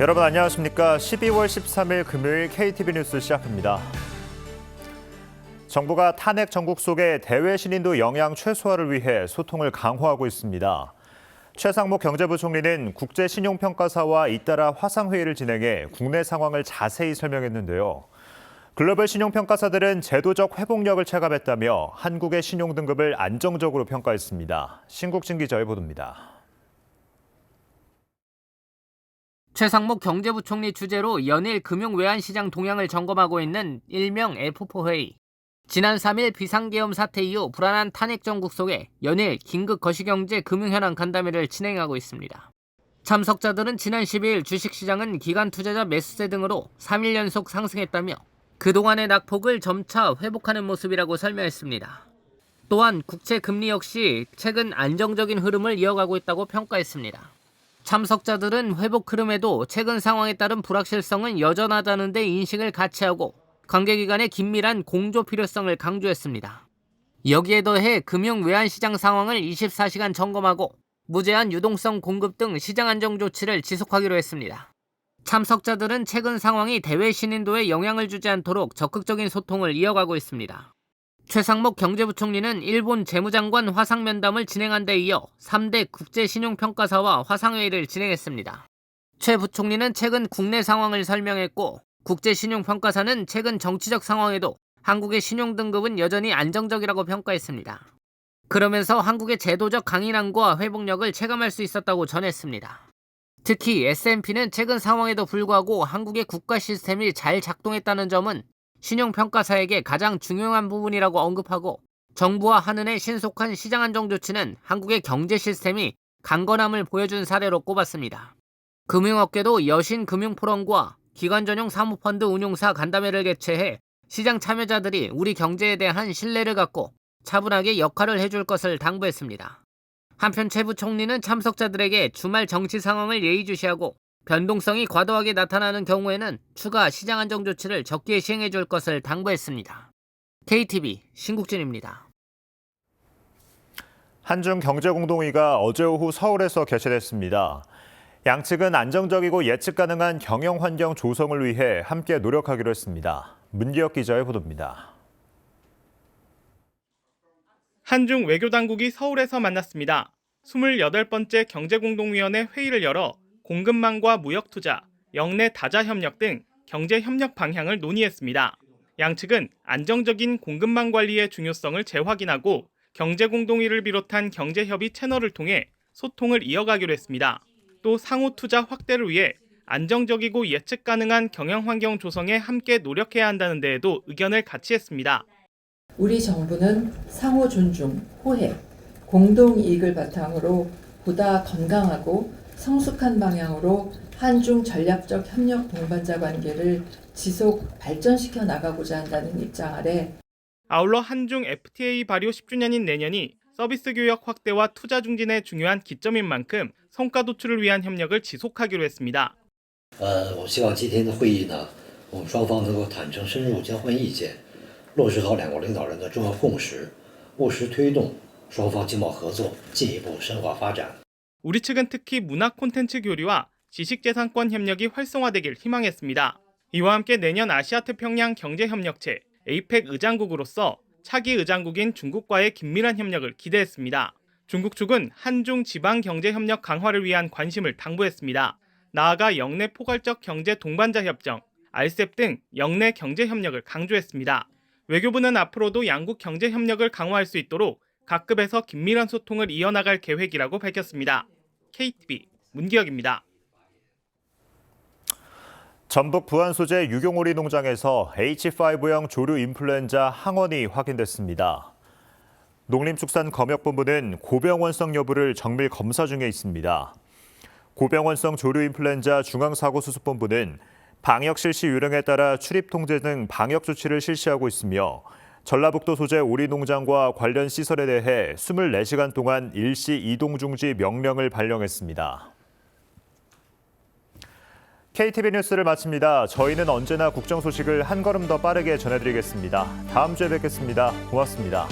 여러분 안녕하십니까? 12월 13일 금요일 KTV 뉴스 시작합니다. 정부가 탄핵 정국 속의 대외 신인도 영향 최소화를 위해 소통을 강화하고 있습니다. 최상목 경제부총리는 국제신용평가사와 잇따라 화상회의를 진행해 국내 상황을 자세히 설명했는데요. 글로벌 신용평가사들은 제도적 회복력을 체감했다며 한국의 신용 등급을 안정적으로 평가했습니다. 신국진 기자의 보도입니다. 최상목 경제부총리 주재로 연일 금융외환시장 동향을 점검하고 있는 일명 F4 회의. 지난 3일 비상계엄 사태 이후 불안한 탄핵 정국 속에 연일 긴급 거시경제 금융현황 간담회를 진행하고 있습니다. 참석자들은 지난 12일 주식시장은 기관 투자자 매수세 등으로 3일 연속 상승했다며 그동안의 낙폭을 점차 회복하는 모습이라고 설명했습니다. 또한 국채 금리 역시 최근 안정적인 흐름을 이어가고 있다고 평가했습니다. 참석자들은 회복 흐름에도 최근 상황에 따른 불확실성은 여전하다는 데 인식을 같이 하고 관계기관의 긴밀한 공조 필요성을 강조했습니다. 여기에 더해 금융 외환시장 상황을 24시간 점검하고 무제한 유동성 공급 등 시장 안정 조치를 지속하기로 했습니다. 참석자들은 최근 상황이 대외 신인도에 영향을 주지 않도록 적극적인 소통을 이어가고 있습니다. 최상목 경제부총리는 일본 재무장관 화상면담을 진행한 데 이어 3대 국제신용평가사와 화상회의를 진행했습니다. 최 부총리는 최근 국내 상황을 설명했고 국제신용평가사는 최근 정치적 상황에도 한국의 신용등급은 여전히 안정적이라고 평가했습니다. 그러면서 한국의 제도적 강인함과 회복력을 체감할 수 있었다고 전했습니다. 특히 S&P는 최근 상황에도 불구하고 한국의 국가 시스템이 잘 작동했다는 점은 신용평가사에게 가장 중요한 부분이라고 언급하고 정부와 한은의 신속한 시장 안정 조치는 한국의 경제 시스템이 강건함을 보여준 사례로 꼽았습니다. 금융업계도 여신 금융포럼과 기관 전용 사모펀드 운용사 간담회를 개최해 시장 참여자들이 우리 경제에 대한 신뢰를 갖고 차분하게 역할을 해줄 것을 당부했습니다. 한편 최 부총리는 참석자들에게 주말 정치 상황을 예의주시하고 변동성이 과도하게 나타나는 경우에는 추가 시장 안정 조치를 적기에 시행해 줄 것을 당부했습니다. KTV 신국진입니다. 한중 경제공동회의가 어제 오후 서울에서 개최됐습니다. 양측은 안정적이고 예측 가능한 경영 환경 조성을 위해 함께 노력하기로 했습니다. 문기혁 기자의 보도입니다. 한중 외교당국이 서울에서 만났습니다. 28번째 경제공동위원회 회의를 열어 공급망과 무역투자, 영내 다자협력 등 경제협력 방향을 논의했습니다. 양측은 안정적인 공급망 관리의 중요성을 재확인하고 경제공동위를 비롯한 경제협의 채널을 통해 소통을 이어가기로 했습니다. 또 상호투자 확대를 위해 안정적이고 예측 가능한 경영환경 조성에 함께 노력해야 한다는 데에도 의견을 같이 했습니다. 우리 정부는 상호 존중, 호혜, 공동 이익을 바탕으로 보다 건강하고 성숙한 방향으로 한중 전략적 협력 동반자 관계를 지속 발전시켜 나가고자 한다는 입장 아래 아울러 한중 FTA 발효 10주년인 내년이 서비스 교역 확대와 투자 중진의 중요한 기점인 만큼 성과 도출을 위한 협력을 지속하기로 했습니다. 我希望今天的会议呢，我们双方能够坦诚深入交换意见，落实好两国领导人的重要共识，务实推动双方经贸合作进一步深化发展。 우리 측은 특히 문화 콘텐츠 교류와 지식재산권 협력이 활성화되길 희망했습니다. 이와 함께 내년 아시아태평양 경제협력체 APEC 의장국으로서 차기 의장국인 중국과의 긴밀한 협력을 기대했습니다. 중국 측은 한중 지방경제협력 강화를 위한 관심을 당부했습니다. 나아가 영내 포괄적 경제 동반자 협정, RCEP 등 영내 경제협력을 강조했습니다. 외교부는 앞으로도 양국 경제협력을 강화할 수 있도록 각 급에서 긴밀한 소통을 이어나갈 계획이라고 밝혔습니다. KTV 문기혁입니다. 전북 부안 소재 유경오리 농장에서 H5형 조류 인플루엔자 항원이 확인됐습니다. 농림축산검역본부는 고병원성 여부를 정밀 검사 중에 있습니다. 고병원성 조류 인플루엔자 중앙사고수습본부는 방역 실시 요령에 따라 출입 통제 등 방역 조치를 실시하고 있으며 전라북도 소재 오리 농장과 관련 시설에 대해 24시간 동안 일시 이동 중지 명령을 발령했습니다. KTV 뉴스를 마칩니다. 저희는 언제나 국정 소식을 한 걸음 더 빠르게 전해드리겠습니다. 다음 주에 뵙겠습니다. 고맙습니다.